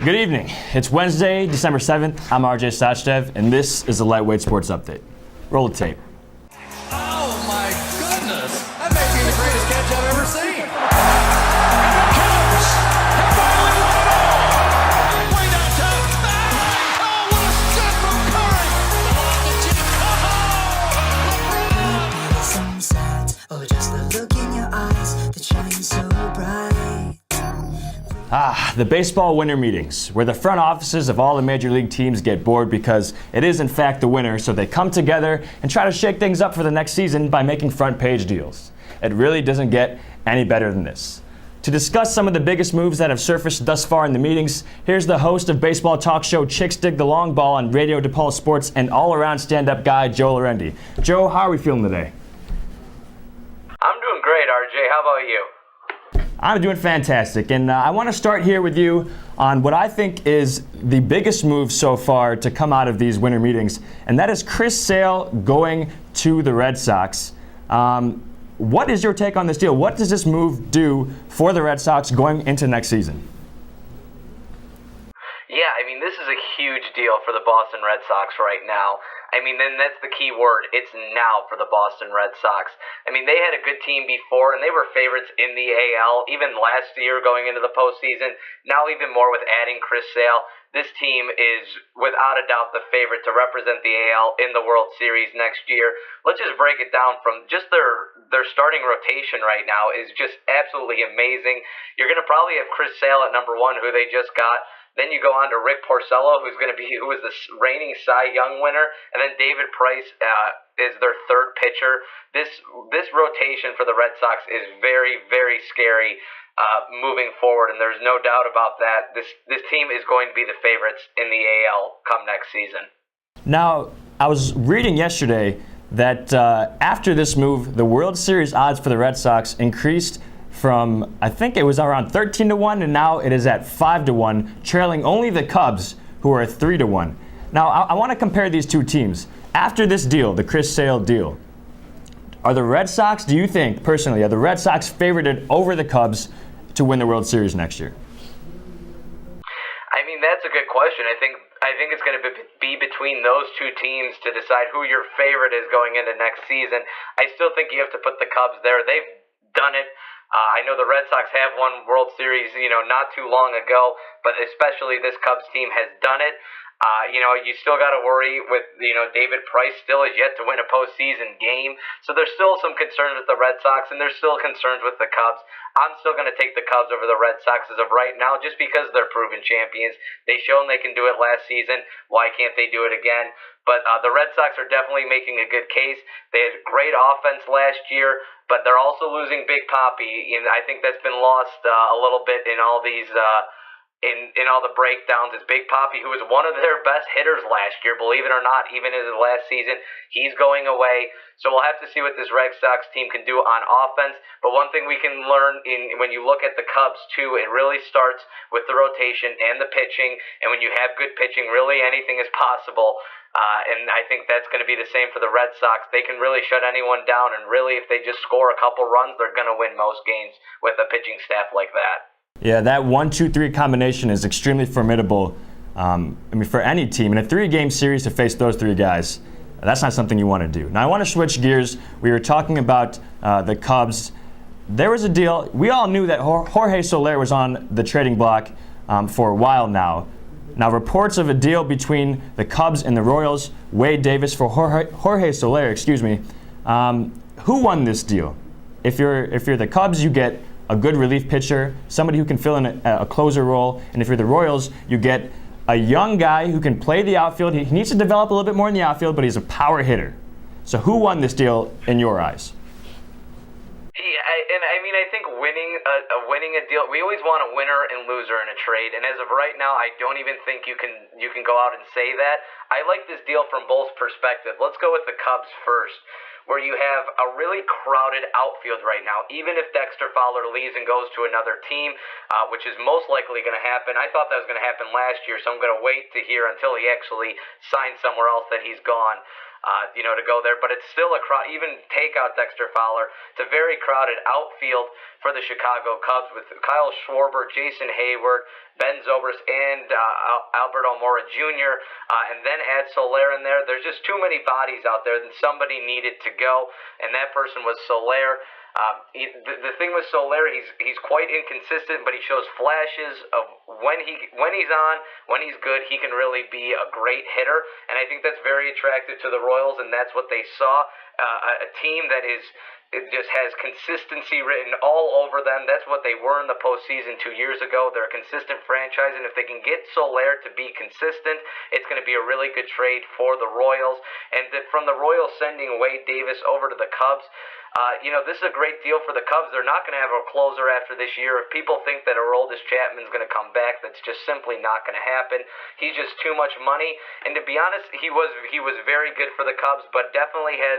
Good evening. It's Wednesday, December 7th. I'm RJ Sachdev, and this is the Lightweight Sports Update. Roll the tape. Oh my goodness! That may be the greatest catch I've ever seen. And the Cubs have finally won it all. Way downtown. Bang! Oh, what a shot from Curry! The ball to Jimmy. Oh, Some signs, or just the look in your eyes that shine so bright. The baseball winter meetings, where the front offices of all the major league teams get bored because it is in fact the winter, so they come together and try to shake things up for the next season by making front page deals. It really doesn't get any better than this. To discuss some of the biggest moves that have surfaced thus far in the meetings, here's the host of baseball talk show Chicks Dig the Long Ball on Radio DePaul Sports and all-around stand-up guy Joe Laurendi. Joe, how are we feeling today? I'm doing great, RJ. How about you? I'm doing fantastic, and I want to start here with you on what I think is the biggest move so far to come out of these winter meetings, and that is Chris Sale going to the Red Sox. What is your take on this deal? What does this move do for the Red Sox going into next season? Yeah, I mean, this is a huge deal for the Boston Red Sox right now. I mean, then that's the key word. It's now for the Boston Red Sox. I mean, they had a good team before, and they were favorites in the AL, even last year going into the postseason. Now even more with adding Chris Sale. This team is, without a doubt, the favorite to represent the AL in the World Series next year. Let's just break it down from just their starting rotation right now is just absolutely amazing. You're going to probably have Chris Sale at number one, who they just got. Then you go on to Rick Porcello, who was the reigning Cy Young winner, and then David Price is their third pitcher. This rotation for the Red Sox is very, very scary moving forward, and there's no doubt about that. This team is going to be the favorites in the AL come next season. Now, I was reading yesterday that after this move, the World Series odds for the Red Sox increased from, I think it was around 13-1, and now it is at 5-1, trailing only the Cubs, who are at 3-1. Now, I want to compare these two teams. After this deal, the Chris Sale deal, are the Red Sox, do you think, personally, are the Red Sox favorited over the Cubs to win the World Series next year? I mean, that's a good question. I think it's going to be between those two teams to decide who your favorite is going into next season. I still think you have to put the Cubs there. They've done it. I know the Red Sox have won World Series, not too long ago, but especially this Cubs team has done it. You still got to worry with, David Price still is yet to win a postseason game. So there's still some concerns with the Red Sox, and there's still concerns with the Cubs. I'm still going to take the Cubs over the Red Sox as of right now, just because they're proven champions. They've shown they can do it last season. Why can't they do it again? But the Red Sox are definitely making a good case. They had great offense last year, but they're also losing Big Papi. And I think that's been lost a little bit in all these in all the breakdowns. Is Big Papi, who was one of their best hitters last year, believe it or not, even in his last season. He's going away. So we'll have to see what this Red Sox team can do on offense. But one thing we can learn when you look at the Cubs, too, it really starts with the rotation and the pitching. And when you have good pitching, really anything is possible. And I think that's going to be the same for the Red Sox. They can really shut anyone down, and really if they just score a couple runs, they're going to win most games with a pitching staff like that. Yeah, that 1-2-3 combination is extremely formidable. For any team in a 3-game series to face those three guys, that's not something you want to do. Now I want to switch gears. We were talking about the Cubs. There was a deal. We all knew that Jorge Soler was on the trading block for a while now. Now, reports of a deal between the Cubs and the Royals, Wade Davis for Jorge Soler, who won this deal? If you're the Cubs, you get a good relief pitcher, somebody who can fill in a closer role, and if you're the Royals, you get a young guy who can play the outfield. He needs to develop a little bit more in the outfield, but he's a power hitter. So who won this deal in your eyes? I think winning a deal, we always want a winner and loser in a trade, and as of right now, I don't even think you can go out and say that. I like this deal from both perspectives. Let's go with the Cubs first, where you have a really crowded outfield right now. Even if Dexter Fowler leaves and goes to another team, which is most likely going to happen. I thought that was going to happen last year, so I'm going to wait to hear until he actually signs somewhere else that he's gone. to go there. But it's still even take out Dexter Fowler, it's a very crowded outfield for the Chicago Cubs with Kyle Schwarber, Jason Hayward, Ben Zobrist, and Albert Almora Jr., and then add Soler in there. There's just too many bodies out there, and somebody needed to go, and that person was Soler. The thing with Soler, he's quite inconsistent, but he shows flashes of when he's on, when he's good, he can really be a great hitter, and I think that's very attractive to the Royals, and that's what they saw. A team that it just has consistency written all over them. That's what they were in the postseason 2 years ago. They're a consistent franchise, and if they can get Soler to be consistent, it's going to be a really good trade for the Royals. And from the Royals sending Wade Davis over to the Cubs, this is a great deal for the Cubs. They're not going to have a closer after this year. If people think that Aroldis Chapman's going to come back, that's just simply not going to happen. He's just too much money. And to be honest, he was very good for the Cubs, but definitely had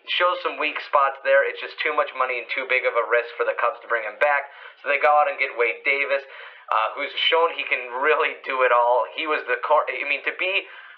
shows some weak spots there. It's just too much money and too big of a risk for the Cubs to bring him back. So they go out and get Wade Davis, who's shown he can really do it all. He was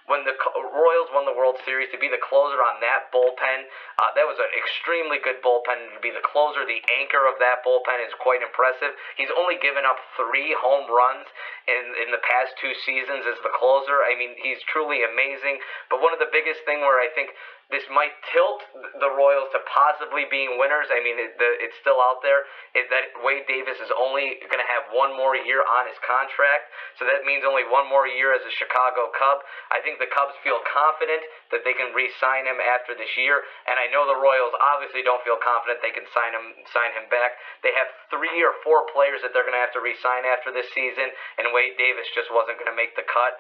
when the Royals won the World Series, to be the closer on that bullpen, that was an extremely good bullpen. To be the closer, the anchor of that bullpen is quite impressive. He's only given up 3 home runs in the past 2 seasons as the closer. I mean, he's truly amazing. But one of the biggest thing where I think this might tilt the Royals to possibly being winners, I mean, it's still out there, is that Wade Davis is only going to have 1 more year on his contract. So that means only 1 more year as a Chicago Cub. I think the Cubs feel confident that they can re-sign him after this year. And I know the Royals obviously don't feel confident they can sign him back. They have 3 or 4 players that they're going to have to re-sign after this season, and Wade Davis just wasn't going to make the cut.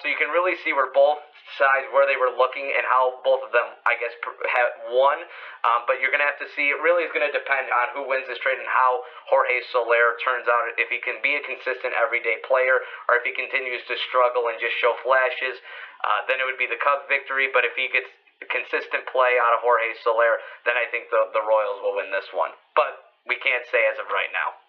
So you can really see where both sides, where they were looking and how both of them, I guess, have won. But you're going to have to see. It really is going to depend on who wins this trade and how Jorge Soler turns out. If he can be a consistent everyday player, or if he continues to struggle and just show flashes, then it would be the Cubs' victory. But if he gets consistent play out of Jorge Soler, then I think the Royals will win this one. But we can't say as of right now.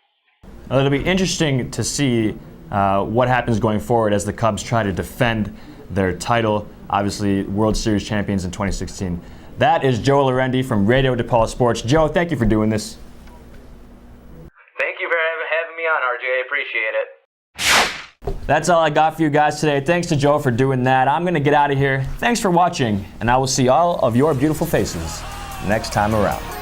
Well, it'll be interesting to see what happens going forward as the Cubs try to defend their title, obviously World Series champions in 2016. That is Joe Laurendi from Radio DePaul Sports. Joe, thank you for doing this. Thank you for having me on, RJ. I appreciate it. That's all I got for you guys today. Thanks to Joe for doing that. I'm going to get out of here. Thanks for watching, and I will see all of your beautiful faces next time around.